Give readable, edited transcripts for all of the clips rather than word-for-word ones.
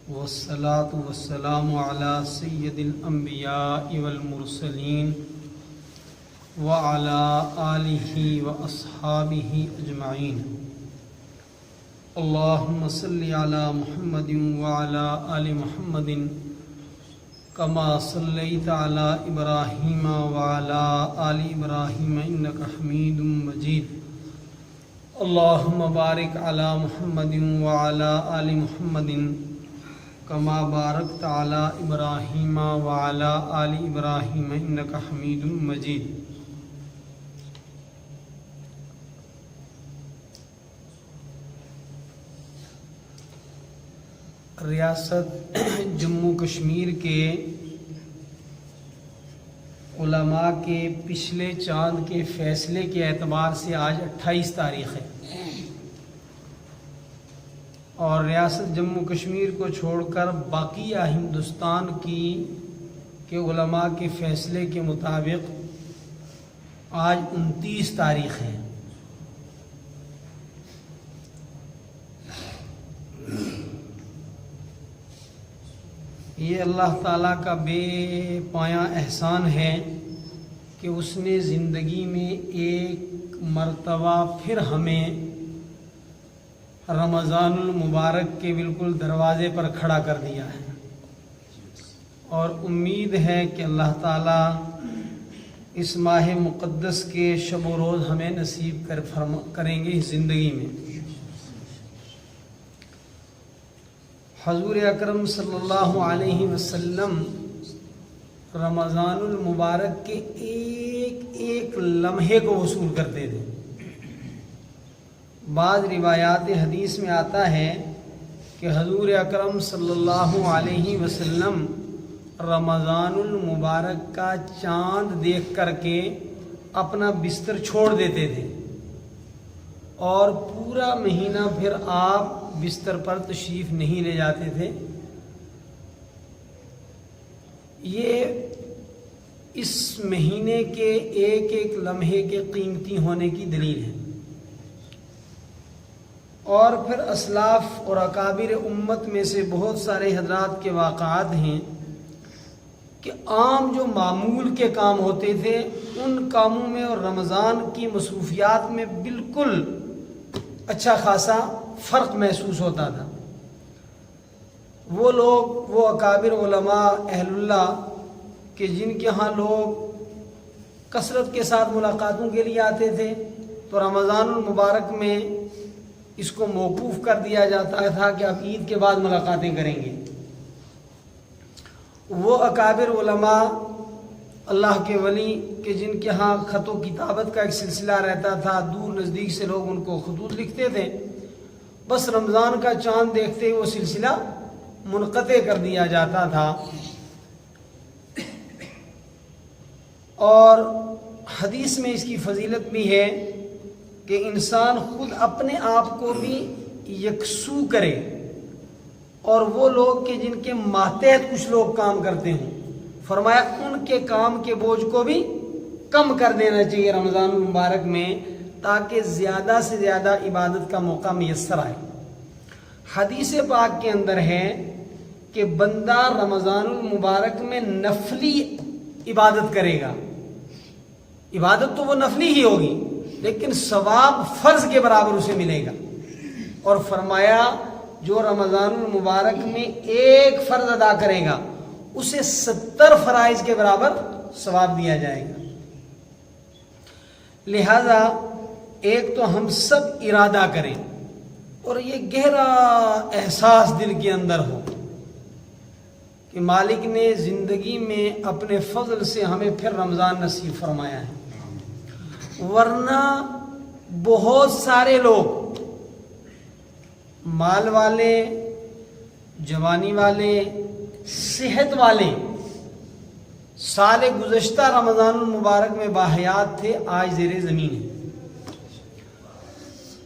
والصلاة والسلام على سید الانبیاء والمرسلین وعلى آلہ واصحابہ اجمعین۔ اللہم صلی علی محمد وعلى آل محمد کما صلیت علی ابراہیم وعلى آل ابراہیم انک حمید مجید۔ اللہم بارک علی محمد وعلى آل محمد کما بارکت علی ابراہیم وعلی آل ابراہیم انک حمید مجید۔ ریاست جموں کشمیر کے علماء کے پچھلے چاند کے فیصلے کے اعتبار سے آج 28 تاریخ ہے، اور ریاست جموں کشمیر کو چھوڑ کر باقی ہندوستان کے علماء کے فیصلے کے مطابق آج 29 تاریخ ہے۔ یہ اللہ تعالیٰ کا بے پایاں احسان ہے کہ اس نے زندگی میں ایک مرتبہ پھر ہمیں رمضان المبارک کے بالکل دروازے پر کھڑا کر دیا ہے، اور امید ہے کہ اللہ تعالیٰ اس ماہ مقدس کے شب و روز ہمیں نصیب کریں گے اس زندگی میں۔ حضور اکرم صلی اللہ علیہ وسلم رمضان المبارک کے ایک ایک لمحے کو وصول کرتے تھے۔ بعض روایات حدیث میں آتا ہے کہ حضور اکرم صلی اللہ علیہ وسلم رمضان المبارک کا چاند دیکھ کر کے اپنا بستر چھوڑ دیتے تھے، اور پورا مہینہ پھر آپ بستر پر تشریف نہیں لے جاتے تھے۔ یہ اس مہینے کے ایک ایک لمحے کے قیمتی ہونے کی دلیل ہے۔ اور پھر اسلاف اور اکابر امت میں سے بہت سارے حضرات کے واقعات ہیں کہ عام جو معمول کے کام ہوتے تھے ان کاموں میں اور رمضان کی مصروفیات میں بالکل اچھا خاصا فرق محسوس ہوتا تھا۔ وہ لوگ، وہ اکابر علماء اہل اللہ کہ جن کے ہاں لوگ کثرت کے ساتھ ملاقاتوں کے لیے آتے تھے، تو رمضان المبارک میں اس کو موقوف کر دیا جاتا تھا کہ آپ عید کے بعد ملاقاتیں کریں گے۔ وہ اکابر علماء اللہ کے ولی کہ جن کے ہاں خط و کتابت کا ایک سلسلہ رہتا تھا، دور نزدیک سے لوگ ان کو خطوط لکھتے تھے، بس رمضان کا چاند دیکھتے وہ سلسلہ منقطع کر دیا جاتا تھا۔ اور حدیث میں اس کی فضیلت بھی ہے کہ انسان خود اپنے آپ کو بھی یکسو کرے، اور وہ لوگ کہ جن کے ماتحت کچھ لوگ کام کرتے ہوں، فرمایا ان کے کام کے بوجھ کو بھی کم کر دینا چاہیے رمضان المبارک میں، تاکہ زیادہ سے زیادہ عبادت کا موقع میسر آئے۔ حدیث پاک کے اندر ہے کہ بندہ رمضان المبارک میں نفلی عبادت کرے گا، عبادت تو وہ نفلی ہی ہوگی لیکن ثواب فرض کے برابر اسے ملے گا، اور فرمایا جو رمضان المبارک میں ایک فرض ادا کرے گا اسے 70 فرائض کے برابر ثواب دیا جائے گا۔ لہذا ایک تو ہم سب ارادہ کریں اور یہ گہرا احساس دل کے اندر ہو کہ مالک نے زندگی میں اپنے فضل سے ہمیں پھر رمضان نصیب فرمایا ہے، ورنہ بہت سارے لوگ مال والے، جوانی والے، صحت والے سال گزشتہ رمضان المبارک میں باحیات تھے، آج زیر زمین ہے۔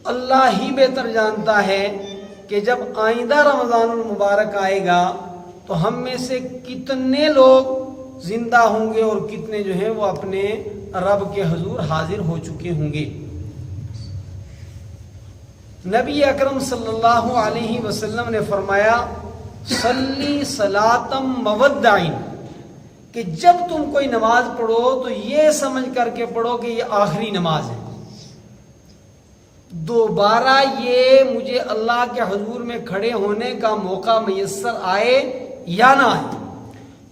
اللہ ہی بہتر جانتا ہے کہ جب آئندہ رمضان المبارک آئے گا تو ہم میں سے کتنے لوگ زندہ ہوں گے اور کتنے جو ہیں وہ اپنے رب کے حضور حاضر ہو چکے ہوں گے۔ نبی اکرم صلی اللہ علیہ وسلم نے فرمایا صلی صلاتم مودعین، کہ جب تم کوئی نماز پڑھو تو یہ سمجھ کر کے پڑھو کہ یہ آخری نماز ہے، دوبارہ یہ مجھے اللہ کے حضور میں کھڑے ہونے کا موقع میسر آئے یا نہ آئے،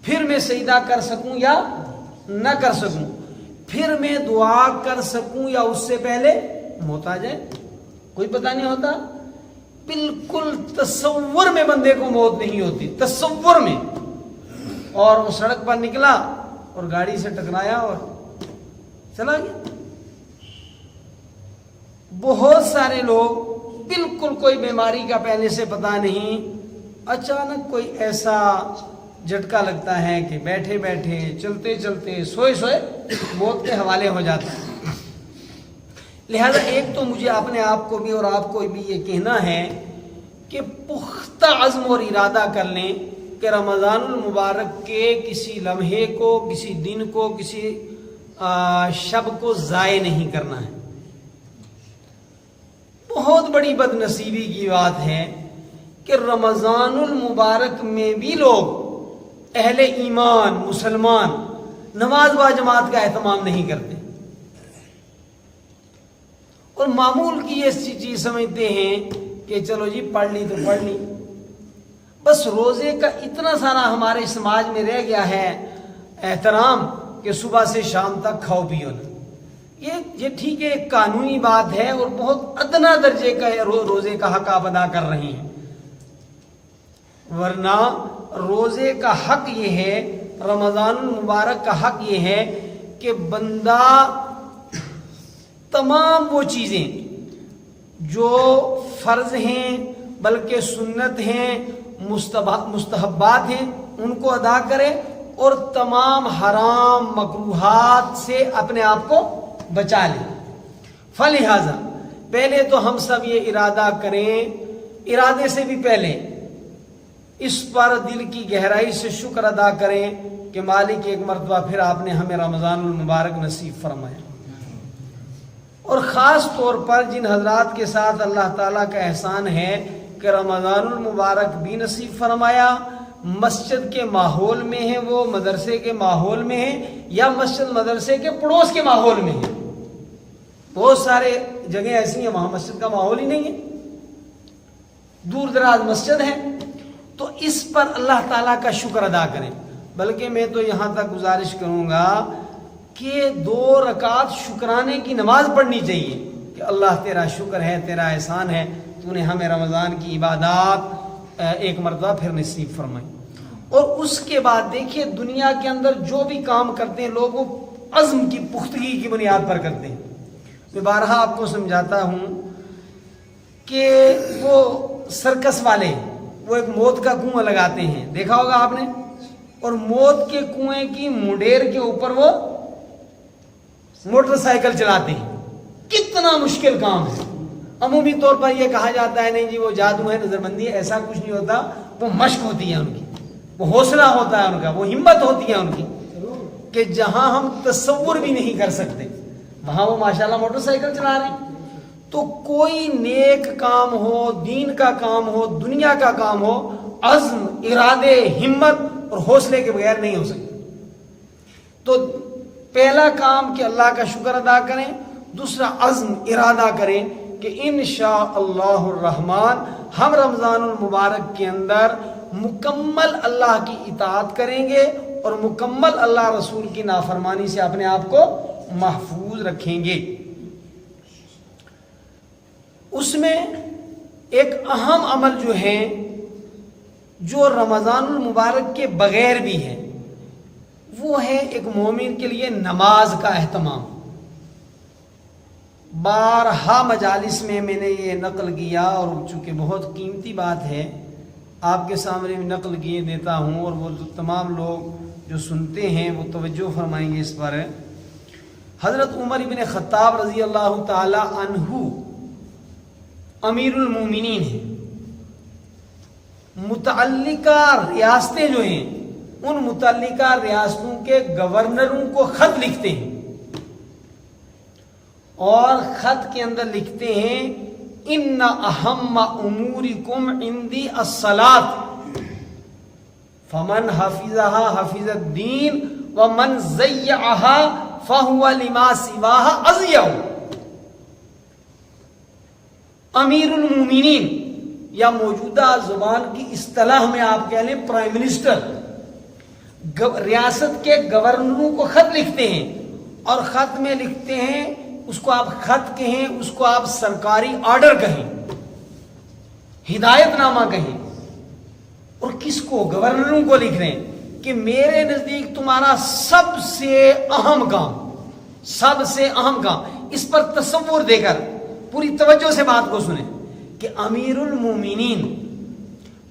پھر میں سجدہ کر سکوں یا نہ کر سکوں، پھر میں دعا کر سکوں یا اس سے پہلے موت آ جائے، کوئی پتہ نہیں ہوتا۔ بالکل تصور میں بندے کو موت نہیں ہوتی، تصور میں، اور وہ سڑک پر نکلا اور گاڑی سے ٹکرایا اور چلا گیا۔ بہت سارے لوگ بالکل کوئی بیماری کا پہلے سے پتہ نہیں، اچانک کوئی ایسا جھٹکا لگتا ہے کہ بیٹھے بیٹھے چلتے چلتے سوئے سوئے موت کے حوالے ہو جاتا ہے۔ لہذا ایک تو مجھے اپنے آپ کو بھی اور آپ کو بھی یہ کہنا ہے کہ پختہ عزم اور ارادہ کر لیں کہ رمضان المبارک کے کسی لمحے کو، کسی دن کو، کسی شب کو ضائع نہیں کرنا ہے۔ بہت بڑی بد نصیبی کی بات ہے کہ رمضان المبارک میں بھی لوگ اہل ایمان مسلمان نماز با جماعت کا اہتمام نہیں کرتے، اور معمول کی یہ چیز سمجھتے ہیں کہ چلو جی پڑھ لی تو پڑھ لی، بس روزے کا اتنا سارا ہمارے سماج میں رہ گیا ہے احترام کہ صبح سے شام تک کھاؤ پیو نا۔ یہ ٹھیک ہے، ایک قانونی بات ہے اور بہت ادنا درجے کا روزے کا حق آپ ادا کر رہی ہیں، ورنہ روزے کا حق یہ ہے، رمضان المبارک کا حق یہ ہے کہ بندہ تمام وہ چیزیں جو فرض ہیں بلکہ سنت ہیں مستحبات ہیں ان کو ادا کرے، اور تمام حرام مکروہات سے اپنے آپ کو بچا لے۔ فلہذا پہلے تو ہم سب یہ ارادہ کریں، ارادے سے بھی پہلے اس پر دل کی گہرائی سے شکر ادا کریں کہ مالک ایک مرتبہ پھر آپ نے ہمیں رمضان المبارک نصیب فرمایا، اور خاص طور پر جن حضرات کے ساتھ اللہ تعالیٰ کا احسان ہے کہ رمضان المبارک بھی نصیب فرمایا، مسجد کے ماحول میں ہیں، وہ مدرسے کے ماحول میں ہیں یا مسجد مدرسے کے پڑوس کے ماحول میں ہیں۔ بہت سارے جگہیں ایسی ہیں وہاں مسجد کا ماحول ہی نہیں ہے، دور دراز مسجد ہے، تو اس پر اللہ تعالیٰ کا شکر ادا کریں۔ بلکہ میں تو یہاں تک گزارش کروں گا کہ 2 رکعت شکرانے کی نماز پڑھنی چاہیے کہ اللہ تیرا شکر ہے، تیرا احسان ہے، تو نے ہمیں رمضان کی عبادات ایک مرتبہ پھر نصیب فرمائی۔ اور اس کے بعد دیکھیے دنیا کے اندر جو بھی کام کرتے ہیں لوگ وہ عزم کی پختگی کی بنیاد پر کرتے ہیں۔ میں بارہا آپ کو سمجھاتا ہوں کہ وہ سرکس والے وہ ایک موت کا کنواں لگاتے ہیں، دیکھا ہوگا آپ نے، اور موت کے کنویں کی منڈیر کے اوپر وہ موٹر سائیکل چلاتے ہیں۔ کتنا مشکل کام ہے۔ عمومی طور پر یہ کہا جاتا ہے نہیں جی وہ جادو ہے، نظر بندی ہے، ایسا کچھ نہیں ہوتا، وہ مشق ہوتی ہے ان کی، وہ حوصلہ ہوتا ہے ان کا، وہ ہمت ہوتی ہے ان کی کہ جہاں ہم تصور بھی نہیں کر سکتے وہاں وہ ماشاءاللہ موٹر سائیکل چلا رہے ہیں۔ تو کوئی نیک کام ہو، دین کا کام ہو، دنیا کا کام ہو، عزم، ارادے، ہمت اور حوصلے کے بغیر نہیں ہو سکتا۔ تو پہلا کام کہ اللہ کا شکر ادا کریں، دوسرا عزم ارادہ کریں کہ انشاءاللہ الرحمن ہم رمضان المبارک کے اندر مکمل اللہ کی اطاعت کریں گے اور مکمل اللہ رسول کی نافرمانی سے اپنے آپ کو محفوظ رکھیں گے۔ اس میں ایک اہم عمل جو ہے جو رمضان المبارک کے بغیر بھی ہے وہ ہے ایک مومن کے لیے نماز کا اہتمام۔ بارہا مجالس میں میں نے یہ نقل کیا، اور چونکہ بہت قیمتی بات ہے آپ کے سامنے بھی نقل کیے دیتا ہوں، اور وہ تمام لوگ جو سنتے ہیں وہ توجہ فرمائیں گے اس پر۔ حضرت عمر ابن خطاب رضی اللہ تعالی عنہ امیر المومنین ہیں، متعلقہ ریاستیں جو ہیں ان متعلقہ ریاستوں کے گورنروں کو خط لکھتے ہیں، اور خط کے اندر لکھتے ہیں ان اہم امورکم عندی الصلاۃ، فمن حفظها حفظ الدین ومن ضیعها فهو لما سواها اضیع. امیر المومنین یا موجودہ زبان کی اصطلاح میں آپ کہہ لیں پرائم منسٹر ریاست کے گورنروں کو خط لکھتے ہیں، اور خط میں لکھتے ہیں، اس کو آپ خط کہیں، اس کو آپ سرکاری آرڈر کہیں، ہدایت نامہ کہیں، اور کس کو؟ گورنروں کو لکھ رہے ہیں کہ میرے نزدیک تمہارا سب سے اہم کام، اس پر تصور دے کر پوری توجہ سے بات کو سنیں کہ امیر المومنین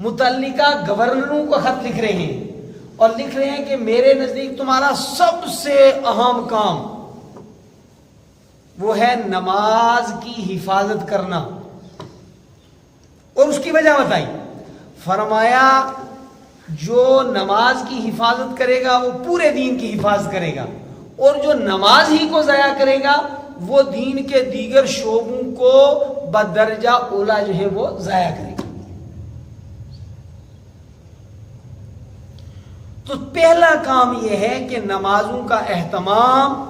متعلقہ گورنروں کو خط لکھ رہے ہیں اور لکھ رہے ہیں کہ میرے نزدیک تمہارا سب سے اہم کام وہ ہے نماز کی حفاظت کرنا. اور اس کی وجہ بتائی، فرمایا جو نماز کی حفاظت کرے گا وہ پورے دین کی حفاظت کرے گا، اور جو نماز ہی کو ضائع کرے گا وہ دین کے دیگر شعبوں کو بدرجہ اولا جو ہے وہ ضائع کرے گا. تو پہلا کام یہ ہے کہ نمازوں کا اہتمام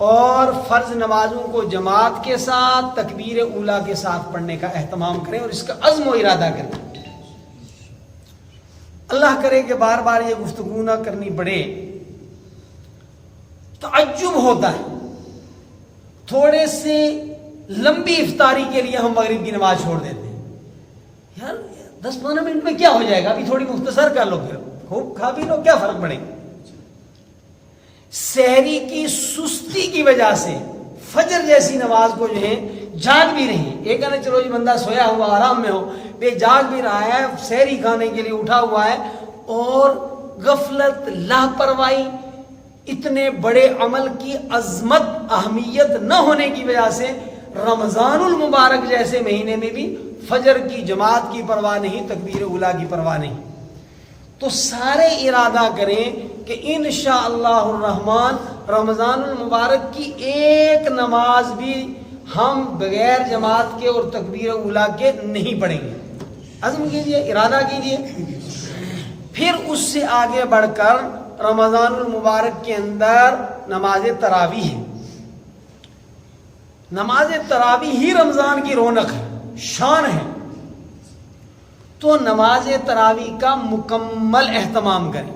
اور فرض نمازوں کو جماعت کے ساتھ تکبیر اولا کے ساتھ پڑھنے کا اہتمام کریں اور اس کا عزم و ارادہ کریں. اللہ کرے کہ بار بار یہ گفتگو نہ کرنی پڑے. تعجب ہوتا ہے، تھوڑے سے لمبی افطاری کے لیے ہم مغرب کی نماز چھوڑ دیتے ہیں. یار 10-15 منٹ میں کیا ہو جائے گا، ابھی تھوڑی مختصر کر لو، پھر خوب کھا بھی لو، کیا فرق پڑے گا. سحری کی سستی کی وجہ سے فجر جیسی نماز کو جو ہے جاگ بھی رہی. ایک کہنا چلو یہ بندہ سویا ہوا آرام میں ہو، بے جاگ بھی رہا ہے، سحری کھانے کے لیے اٹھا ہوا ہے، اور غفلت، لاپرواہی، اتنے بڑے عمل کی عظمت اہمیت نہ ہونے کی وجہ سے رمضان المبارک جیسے مہینے میں بھی فجر کی جماعت کی پرواہ نہیں، تکبیر اولا کی پرواہ نہیں. تو سارے ارادہ کریں کہ انشاءاللہ الرحمن رمضان المبارک کی ایک نماز بھی ہم بغیر جماعت کے اور تکبیر اولا کے نہیں پڑھیں گے. عزم کیجئے، ارادہ کیجئے. پھر اس سے آگے بڑھ کر رمضان المبارک کے اندر نماز تراویح ہے. نماز تراویح ہی رمضان کی رونق ہے، شان ہے. تو نماز تراویح کا مکمل اہتمام کریں.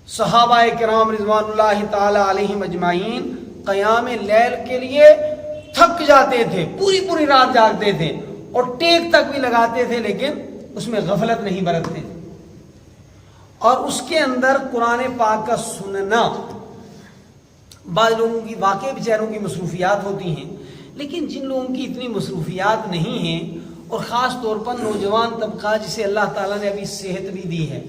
صحابہ کرام رضوان اللہ تعالی علیہم اجمعین قیام لیل کے لیے تھک جاتے تھے، پوری رات جاگتے تھے اور ٹیک تک بھی لگاتے تھے، لیکن اس میں غفلت نہیں برتتے. اور اس کے اندر قرآن پاک کا سننا، بعض لوگوں کی واقعی بیچاروں کی مصروفیات ہوتی ہیں، لیکن جن لوگوں کی اتنی مصروفیات نہیں ہیں، اور خاص طور پر نوجوان طبقہ جسے اللہ تعالیٰ نے ابھی صحت بھی دی ہے،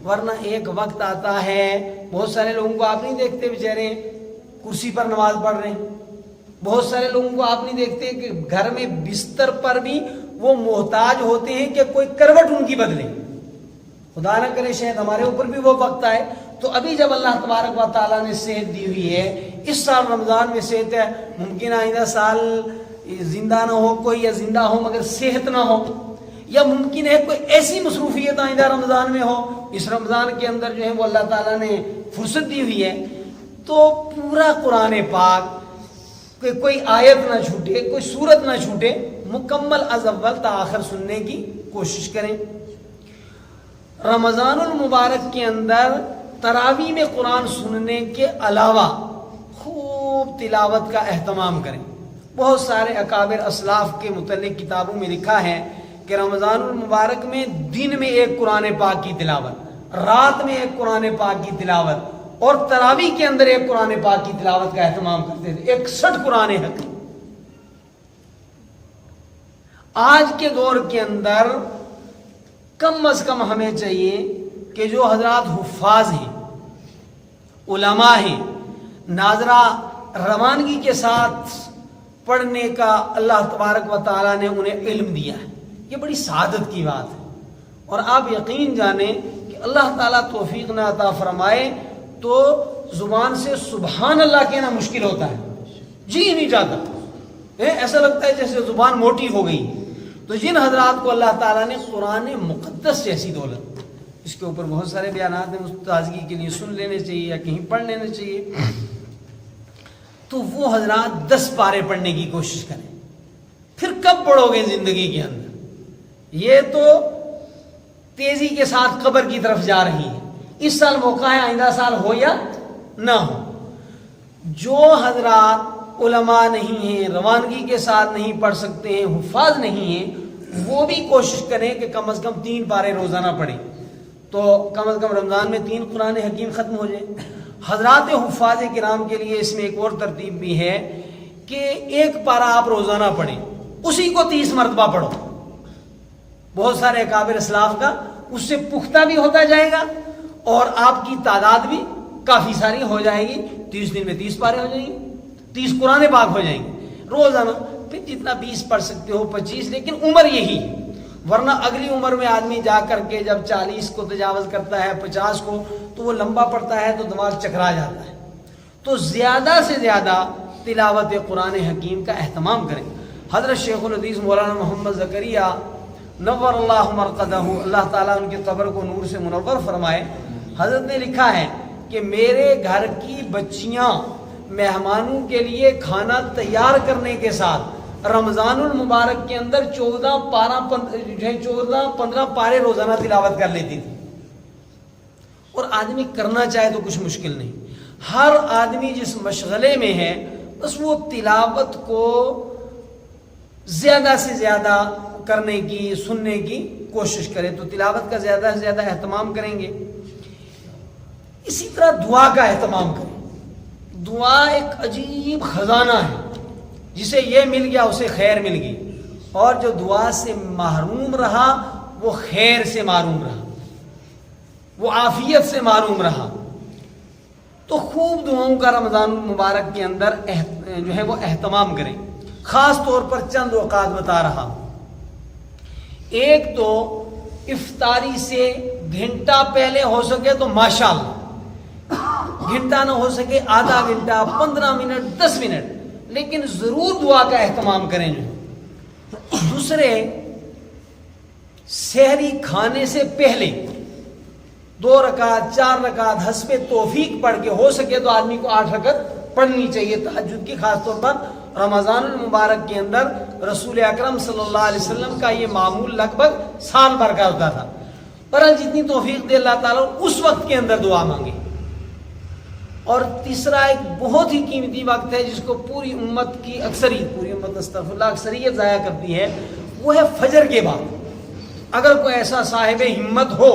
ورنہ ایک وقت آتا ہے بہت سارے لوگوں کو آپ نہیں دیکھتے بیچارے کرسی پر نماز پڑھ رہے ہیں. بہت سارے لوگوں کو آپ نہیں دیکھتے کہ گھر میں بستر پر بھی وہ محتاج ہوتے ہیں کہ کوئی کروٹ ان کی بدلے. خدا نہ کرے شاید ہمارے اوپر بھی وہ وقت آئے. تو ابھی جب اللہ تبارک و تعالیٰ نے صحت دی ہوئی ہے، اس سال رمضان میں صحت ہے، ممکن آئندہ سال زندہ نہ ہو کوئی، یا زندہ ہو مگر صحت نہ ہو، یا ممکن ہے کوئی ایسی مصروفیت آئندہ رمضان میں ہو. اس رمضان کے اندر جو ہے وہ اللہ تعالیٰ نے فرصت دی ہوئی ہے، تو پورا قرآن پاک کہ کوئی آیت نہ چھوٹے، کوئی سورت نہ چھوٹے، مکمل از اول تا آخر سننے کی کوشش کریں. رمضان المبارک کے اندر تراویح میں قرآن سننے کے علاوہ خوب تلاوت کا اہتمام کریں. بہت سارے اکابر اسلاف کے متعلق کتابوں میں لکھا ہے کہ رمضان المبارک میں دن میں ایک قرآن پاک کی تلاوت، رات میں ایک قرآن پاک کی تلاوت، اور تراویح کے اندر ایک قرآن پاک کی تلاوت کا اہتمام کرتے تھے. 61 قرآن حق. آج کے دور کے اندر کم از کم ہمیں چاہیے کہ جو حضرات حفاظ ہیں، علماء ہیں، ناظرہ روانگی کے ساتھ پڑھنے کا اللہ تبارک و تعالیٰ نے انہیں علم دیا ہے. یہ بڑی سعادت کی بات ہے. اور آپ یقین جانیں کہ اللہ تعالیٰ توفیق نہ عطا فرمائے تو زبان سے سبحان اللہ کہنا مشکل ہوتا ہے، جی نہیں جاتا، ایسا لگتا ہے جیسے زبان موٹی ہو گئی. تو جن حضرات کو اللہ تعالیٰ نے قرآن مقدس جیسی دولت، اس کے اوپر بہت سارے بیانات ہیں، تازگی کے لیے سن لینے چاہیے یا کہیں پڑھ لینے چاہیے، تو وہ حضرات 10 پارے پڑھنے کی کوشش کریں. پھر کب پڑھو گے زندگی کے اندر؟ یہ تو تیزی کے ساتھ قبر کی طرف جا رہی ہے. اس سال موقع ہے، آئندہ سال ہو یا نہ ہو. جو حضرات علماء نہیں ہیں، روانگی کے ساتھ نہیں پڑھ سکتے ہیں، حفاظ نہیں ہیں، وہ بھی کوشش کریں کہ کم از کم 3 پارے روزانہ پڑھیں، تو کم از کم رمضان میں 3 قرآن حکیم ختم ہو جائے. حضرات حفاظ کرام کے لیے اس میں ایک اور ترتیب بھی ہے کہ 1 پارہ آپ روزانہ پڑھیں، اسی کو 30 مرتبہ پڑھو. بہت سارے اکابر اسلاف کا اس سے پختہ بھی ہوتا جائے گا اور آپ کی تعداد بھی کافی ساری ہو جائے گی. 30 دن میں 30 پارے ہو جائیں گے، 30 قرآن پاک ہو جائیں گے روزانہ. پھر جتنا 20 پڑھ سکتے ہو 25، لیکن عمر یہی ہے. ورنہ اگلی عمر میں آدمی جا کر کے جب 40 کو تجاوز کرتا ہے، 50 کو، تو وہ لمبا پڑتا ہے تو دماغ چکرا جاتا ہے. تو زیادہ سے زیادہ تلاوت قرآن حکیم کا اہتمام کریں. حضرت شیخ الحدیث مولانا محمد زکریا نور اللہ مرقدہ، اللہ تعالیٰ ان کی قبر کو نور سے منور فرمائے، حضرت نے لکھا ہے کہ میرے گھر کی بچیاں مہمانوں کے لیے کھانا تیار کرنے کے ساتھ رمضان المبارک کے اندر 14-15 پارے روزانہ تلاوت کر لیتی تھی. اور آدمی کرنا چاہے تو کچھ مشکل نہیں. ہر آدمی جس مشغلے میں ہے بس وہ تلاوت کو زیادہ سے زیادہ کرنے کی، سننے کی کوشش کرے، تو تلاوت کا زیادہ سے زیادہ اہتمام کریں گے. اسی طرح دعا کا اہتمام کریں. دعا ایک عجیب خزانہ ہے، جسے یہ مل گیا اسے خیر مل گئی، اور جو دعا سے محروم رہا وہ خیر سے محروم رہا، وہ عافیت سے محروم رہا. تو خوب دعاؤں کا رمضان المبارک کے اندر جو ہے وہ اہتمام کریں. خاص طور پر چند اوقات بتا رہا ہوں. ایک تو افطاری سے گھنٹہ پہلے ہو سکے تو ماشاءاللہ، گھنٹہ نہ ہو سکے آدھا گھنٹہ، 15 منٹ، 10 منٹ، لیکن ضرور دعا کا اہتمام کریں. دوسرے، سحری کھانے سے پہلے 2 رکعت 4 رکعت حسب توفیق پڑھ کے، ہو سکے تو آدمی کو 8 رکعت پڑھنی چاہیے تہجد کی. خاص طور پر رمضان المبارک کے اندر رسول اکرم صلی اللہ علیہ وسلم کا یہ معمول لگ بھگ سال بھر کا ہوتا تھا. پر جتنی توفیق دے اللہ تعالیٰ اس وقت کے اندر دعا مانگے. اور تیسرا ایک بہت ہی قیمتی وقت ہے جس کو پوری امت کی اکثریت ضائع کرتی ہے، وہ ہے فجر کے بعد. اگر کوئی ایسا صاحب ہمت ہو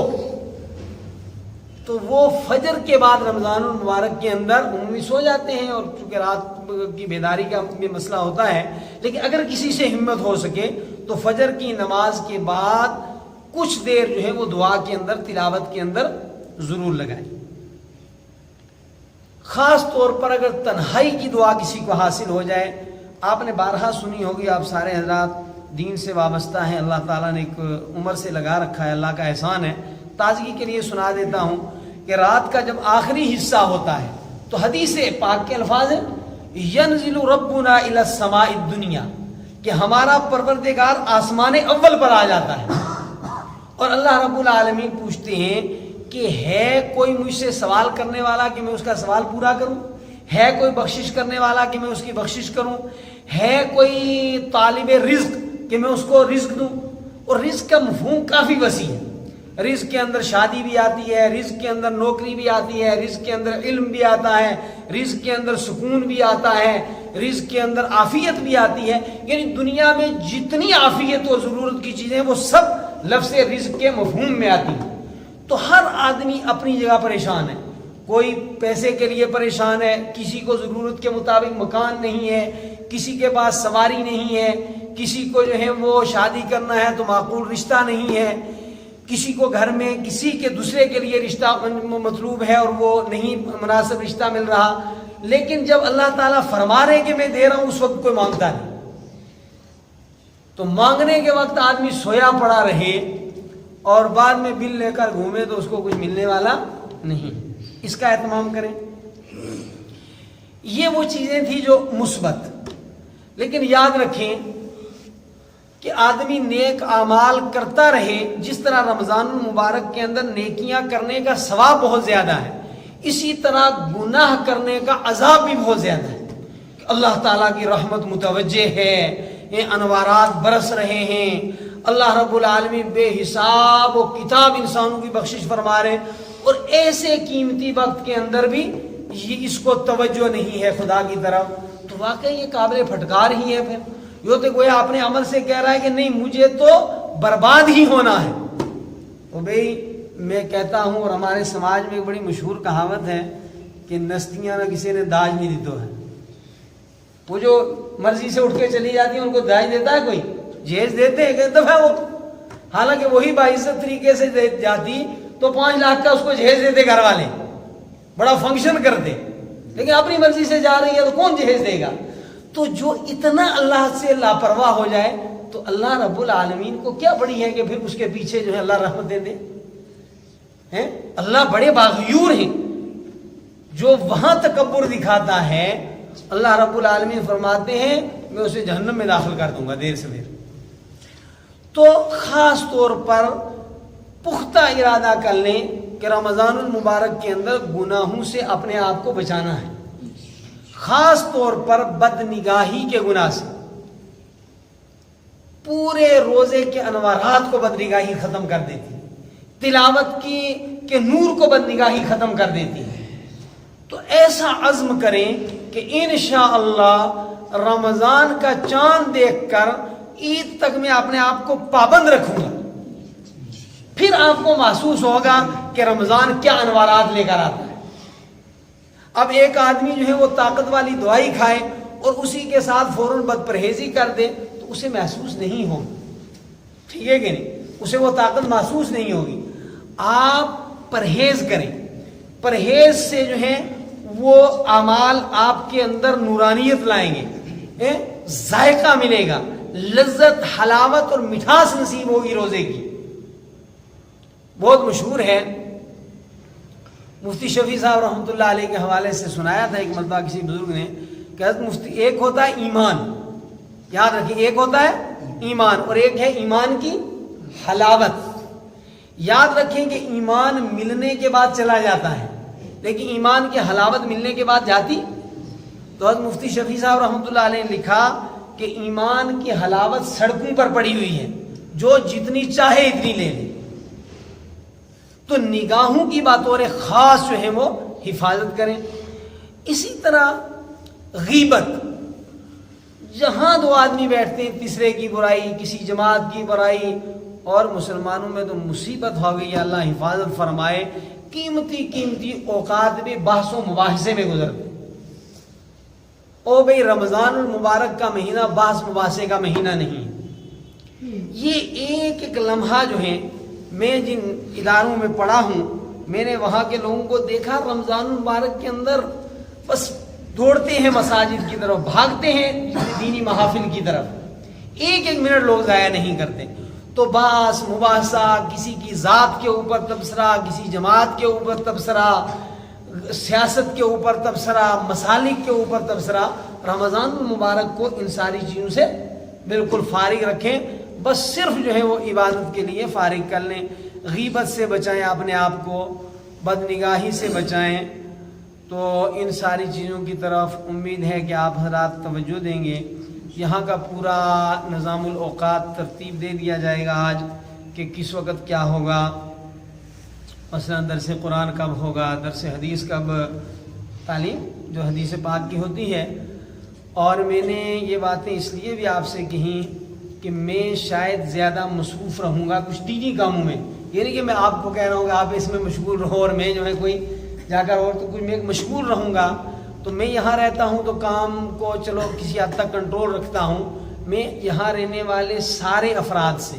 تو وہ فجر کے بعد رمضان المبارک کے اندر عمومی سو جاتے ہیں، اور چونکہ رات کی بیداری کا بھی مسئلہ ہوتا ہے، لیکن اگر کسی سے ہمت ہو سکے تو فجر کی نماز کے بعد کچھ دیر جو ہے وہ دعا کے اندر، تلاوت کے اندر ضرور لگائیں. خاص طور پر اگر تنہائی کی دعا کسی کو حاصل ہو جائے. آپ نے بارہا سنی ہوگی، آپ سارے حضرات دین سے وابستہ ہیں، اللہ تعالیٰ نے ایک عمر سے لگا رکھا ہے، اللہ کا احسان ہے. تازگی کے لیے سنا دیتا ہوں کہ رات کا جب آخری حصہ ہوتا ہے تو حدیث پاک کے الفاظ ہیں ینزل ربنا الی السماء الدنیا، کہ ہمارا پروردگار آسمان اول پر آ جاتا ہے، اور اللہ رب العالمین پوچھتے ہیں کہ ہے کوئی مجھ سے سوال کرنے والا کہ میں اس کا سوال پورا کروں؟ ہے کوئی بخشش کرنے والا کہ میں اس کی بخشش کروں؟ ہے کوئی طالب رزق کہ میں اس کو رزق دوں؟ اور رزق کا مفہوم کافی وسیع ہے. رزق کے اندر شادی بھی آتی ہے، رزق کے اندر نوکری بھی آتی ہے، رزق کے اندر علم بھی آتا ہے، رزق کے اندر سکون بھی آتا ہے، رزق کے اندر عافیت بھی آتی ہے. یعنی دنیا میں جتنی عافیت اور ضرورت کی چیزیں وہ سب لفظ رزق کے مفہوم میں آتی ہیں. تو ہر آدمی اپنی جگہ پریشان ہے. کوئی پیسے کے لیے پریشان ہے، کسی کو ضرورت کے مطابق مکان نہیں ہے، کسی کے پاس سواری نہیں ہے، کسی کو جو ہے وہ شادی کرنا ہے تو معقول رشتہ نہیں ہے، کسی کو گھر میں کسی کے دوسرے کے لیے رشتہ مطلوب ہے اور وہ نہیں مناسب رشتہ مل رہا. لیکن جب اللہ تعالیٰ فرما رہے کہ میں دے رہا ہوں اس وقت کوئی مانگتا نہیں. تو مانگنے کے وقت آدمی سویا پڑا رہے اور بعد میں بل لے کر گھومے تو اس کو کچھ ملنے والا نہیں. اس کا اہتمام کریں. یہ وہ چیزیں تھیں جو مثبت. لیکن یاد رکھیں کہ آدمی نیک اعمال کرتا رہے. جس طرح رمضان المبارک کے اندر نیکیاں کرنے کا ثواب بہت زیادہ ہے، اسی طرح گناہ کرنے کا عذاب بھی بہت زیادہ ہے. اللہ تعالیٰ کی رحمت متوجہ ہے، یہ انوارات برس رہے ہیں، اللہ رب العالمین بے حساب و کتاب انسانوں کی بخشش فرما رہے ہیں، اور ایسے قیمتی وقت کے اندر بھی یہ اس کو توجہ نہیں ہے خدا کی طرف. تو واقعی یہ قابل پھٹکار ہی ہے. پھر یہ تو گویا اپنے عمل سے کہہ رہا ہے کہ نہیں مجھے تو برباد ہی ہونا ہے. تو بھئی میں کہتا ہوں، اور ہمارے سماج میں ایک بڑی مشہور کہاوت ہے کہ نستیاں نہ کسی نے داج نہیں دیتو ہے. وہ جو مرضی سے اٹھ کے چلی جاتی ہیں ان کو داج دیتا ہے کوئی؟ جہیز دیتے ہیں کہ دفعہ وہ، حالانکہ وہی باعزت طریقے سے جاتی تو 5 لاکھ کا اس کو جہیز دیتے گھر والے، بڑا فنکشن کرتے. لیکن اپنی مرضی سے جا رہی ہے تو کون جہیز دے گا؟ تو جو اتنا اللہ سے لاپرواہ ہو جائے تو اللہ رب العالمین کو کیا بڑی ہے کہ پھر اس کے پیچھے جو ہے اللہ رحمت دے دے. اللہ بڑے باغیور ہیں. جو وہاں تکبر دکھاتا ہے اللہ رب العالمین فرماتے ہیں میں اسے جہنم میں داخل کر دوں گا دیر سے دیر. تو خاص طور پر پختہ ارادہ کر لیں کہ رمضان المبارک کے اندر گناہوں سے اپنے آپ کو بچانا ہے، خاص طور پر بد نگاہی کے گناہ سے. پورے روزے کے انوارات کو بد نگاہی ختم کر دیتی، تلاوت کی کہ نور کو بد نگاہی ختم کر دیتی ہے. تو ایسا عزم کریں کہ انشاءاللہ رمضان کا چاند دیکھ کر عید تک میں اپنے آپ کو پابند رکھوں گا. پھر آپ کو محسوس ہوگا کہ رمضان کیا انوارات لے کر آتا ہے. اب ایک آدمی جو ہے وہ طاقت والی دوائی کھائے اور اسی کے ساتھ فوراً بد پرہیزی کر دے تو اسے محسوس نہیں ہوگی. ٹھیک ہے کہ نہیں؟ اسے وہ طاقت محسوس نہیں ہوگی. آپ پرہیز کریں، پرہیز سے جو ہے وہ اعمال آپ کے اندر نورانیت لائیں گے، ذائقہ ملے گا، لذت، حلاوت اور مٹھاس نصیب ہوگی روزے کی. بہت مشہور ہے، مفتی شفیع صاحب رحمۃ اللہ علیہ کے حوالے سے سنایا تھا ایک مرتبہ کسی بزرگ نے کہ حضرت مفتی، ایک ہوتا ہے ایمان، یاد رکھیے ایک ہوتا ہے ایمان اور ایک ہے ایمان کی حلاوت. یاد رکھیں کہ ایمان ملنے کے بعد چلا جاتا ہے لیکن ایمان کی حلاوت ملنے کے بعد جاتی. تو حضرت مفتی شفیع صاحب رحمۃ اللہ علیہ نے لکھا کہ ایمان کی حلاوت سڑکوں پر پڑی ہوئی ہے، جو جتنی چاہے اتنی لے لے. تو نگاہوں کی بطور خاص جو ہے وہ حفاظت کریں. اسی طرح غیبت، جہاں دو آدمی بیٹھتے ہیں تیسرے کی برائی، کسی جماعت کی برائی، اور مسلمانوں میں تو مصیبت ہو گئی، اللہ حفاظت فرمائے. قیمتی قیمتی اوقات بھی بحث و مباحثے میں گزرتے. او بھئی رمضان المبارک کا مہینہ بحث مباحثے کا مہینہ نہیں. یہ ایک ایک لمحہ جو ہے، میں جن اداروں میں پڑھا ہوں میں نے وہاں کے لوگوں کو دیکھا رمضان المبارک کے اندر بس دوڑتے ہیں مساجد کی طرف، بھاگتے ہیں دینی محافل کی طرف، ایک ایک منٹ لوگ ضائع نہیں کرتے. تو بحث مباحثہ، کسی کی ذات کے اوپر تبصرہ، کسی جماعت کے اوپر تبصرہ، سیاست کے اوپر تبصرہ، مسالک کے اوپر تبصرہ. رمضان المبارک کو ان ساری چیزوں سے بالکل فارغ رکھیں، بس صرف جو ہے وہ عبادت کے لیے فارغ کر لیں. غیبت سے بچائیں اپنے آپ کو، بد نگاہی سے بچائیں. تو ان ساری چیزوں کی طرف امید ہے کہ آپ حضرات توجہ دیں گے. یہاں کا پورا نظام الاوقات ترتیب دے دیا جائے گا آج کہ کس وقت کیا ہوگا. مثلا درس قرآن کب ہوگا، درس حدیث کب، تعلیم جو حدیث پاک کی ہوتی ہے. اور میں نے یہ باتیں اس لیے بھی آپ سے کہیں کہ میں شاید زیادہ مصروف رہوں گا کچھ دینی کاموں میں. یہ نہیں کہ میں آپ کو کہہ رہا ہوں کہ آپ اس میں مشغول رہو اور میں جو ہے کوئی جا کر اور تو کچھ میں مشغول رہوں گا. تو میں یہاں رہتا ہوں تو کام کو چلو کسی حد تک کنٹرول رکھتا ہوں. میں یہاں رہنے والے سارے افراد سے،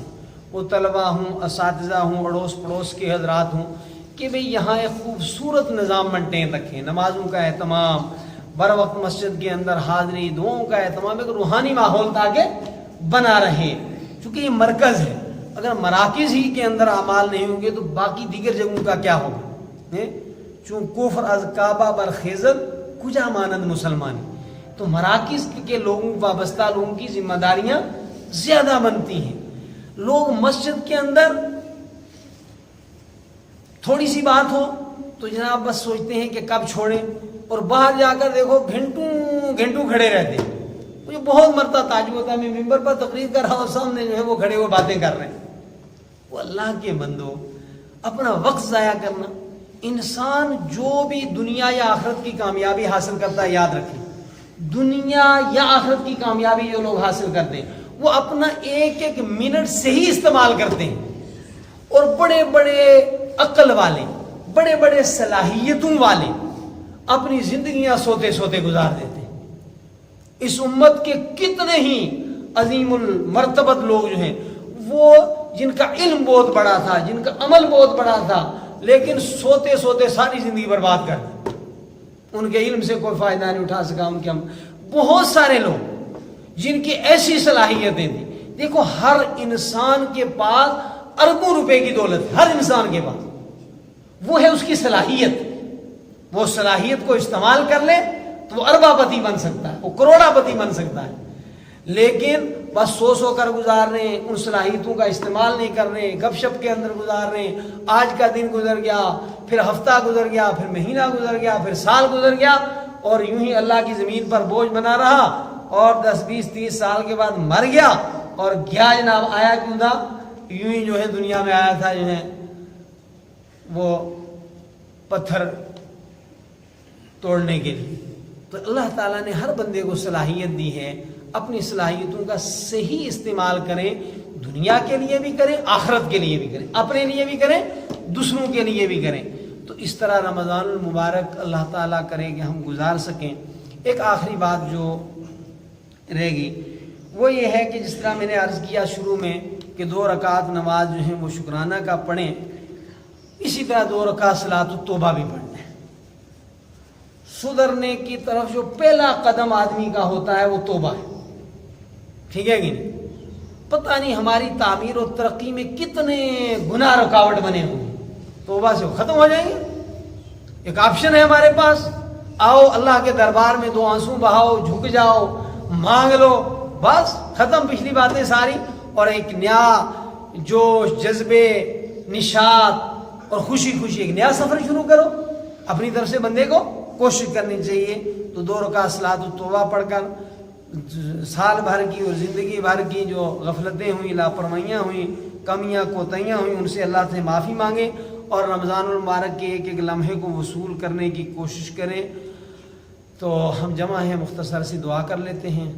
وہ طلبہ ہوں، اساتذہ ہوں، اڑوس پڑوس کے حضرات ہوں، کہ بھئی یہاں ایک خوبصورت نظام مینٹین رکھیں. نمازوں کا اہتمام، بر وقت مسجد کے اندر حاضری، دعاؤں کا اہتمام، ایک روحانی ماحول تاکہ بنا رہے. چونکہ یہ مرکز ہے، اگر مراکز ہی کے اندر اعمال نہیں ہوں گے تو باقی دیگر جگہوں کا کیا ہوگا. چون کفر از کعبہ برخیزت کجا مانند مسلمانی. تو مراکز کے لوگوں، وابستہ لوگوں کی ذمہ داریاں زیادہ بنتی ہیں. لوگ مسجد کے اندر تھوڑی سی بات ہو تو جناب بس سوچتے ہیں کہ کب چھوڑیں, اور باہر جا کر دیکھو گھنٹوں گھنٹوں کھڑے رہتے ہیں. مجھے بہت مرتبہ تعجب ہوتا ہے, میں ممبر پر تقریر کر رہا ہوں, سامنے جو ہے وہ کھڑے ہوئے باتیں کر رہے ہیں. وہ اللہ کے بندو, اپنا وقت ضائع کرنا. انسان جو بھی دنیا یا آخرت کی کامیابی حاصل کرتا ہے, یاد رکھیں, دنیا یا آخرت کی کامیابی جو لوگ حاصل کرتے ہیں وہ اپنا ایک ایک منٹ صحیح استعمال کرتے ہیں, اور بڑے بڑے عقل والے, بڑے بڑے صلاحیتوں والے اپنی زندگیاں سوتے سوتے گزار دیتے ہیں. اس امت کے کتنے ہی عظیم المرتبت لوگ جو ہیں, وہ جن کا علم بہت بڑا تھا, جن کا عمل بہت بڑا تھا, لیکن سوتے سوتے ساری زندگی برباد کر دی. ان کے علم سے کوئی فائدہ نہیں اٹھا سکا ان کے ہم. بہت سارے لوگ جن کی ایسی صلاحیتیں تھیں. دیکھو, ہر انسان کے پاس اربوں روپے کی دولت ہے, ہر انسان کے پاس. وہ ہے اس کی صلاحیت. وہ صلاحیت کو استعمال کر لے تو وہ اربا پتی بن سکتا ہے, وہ کروڑا پتی بن سکتا ہے. لیکن بس سو کر گزار رہے ہیں, ان صلاحیتوں کا استعمال نہیں کر رہے ہیں, گپ شپ کے اندر گزار رہے ہیں. آج کا دن گزر گیا, پھر ہفتہ گزر گیا, پھر مہینہ گزر گیا, پھر سال گزر گیا, اور یوں ہی اللہ کی زمین پر بوجھ بنا رہا, اور 10 20 30 سال کے بعد مر گیا. اور گیا جناب, آیا کیوں تھا, یوں ہی جو ہے دنیا میں آیا تھا جو ہے وہ پتھر توڑنے کے لیے. تو اللہ تعالیٰ نے ہر بندے کو صلاحیت دی ہے, اپنی صلاحیتوں کا صحیح استعمال کریں. دنیا کے لیے بھی کریں, آخرت کے لیے بھی کریں, اپنے لیے بھی کریں, دوسروں کے لیے بھی کریں. تو اس طرح رمضان المبارک اللہ تعالیٰ کرے کہ ہم گزار سکیں. ایک آخری بات جو رہے گی وہ یہ ہے کہ جس طرح میں نے عرض کیا شروع میں کہ 2 رکعت نماز جو ہے وہ شکرانہ کا پڑھیں, اسی طرح 2 رکعت صلاۃ التوبہ بھی پڑھیں. سدھرنے کی طرف جو پہلا قدم آدمی کا ہوتا ہے وہ توبہ ہے. ٹھیک ہے کہ نہیں؟ پتہ نہیں ہماری تعمیر و ترقی میں کتنے گناہ رکاوٹ بنے ہوئے, توبہ سے وہ ختم ہو جائیں گے. ایک آپشن ہے ہمارے پاس, آؤ اللہ کے دربار میں 2 آنسو بہاؤ, جھک جاؤ, مانگ لو, بس ختم پچھلی باتیں ساری, اور ایک نیا جوش, جذبے, نشاط اور خوشی خوشی ایک نیا سفر شروع کرو. اپنی طرف سے بندے کو کوشش کرنی چاہیے. تو 2 رکعت صلاۃ التوبہ پڑھ کر سال بھر کی اور زندگی بھر کی جو غفلتیں ہوئیں, لاپرواہیاں ہوئیں, کمیاں کوتاہیاں ہوئیں, ان سے اللہ سے معافی مانگیں, اور رمضان المبارک کے ایک ایک لمحے کو وصول کرنے کی کوشش کریں. تو ہم جمع ہیں, مختصر سی دعا کر لیتے ہیں.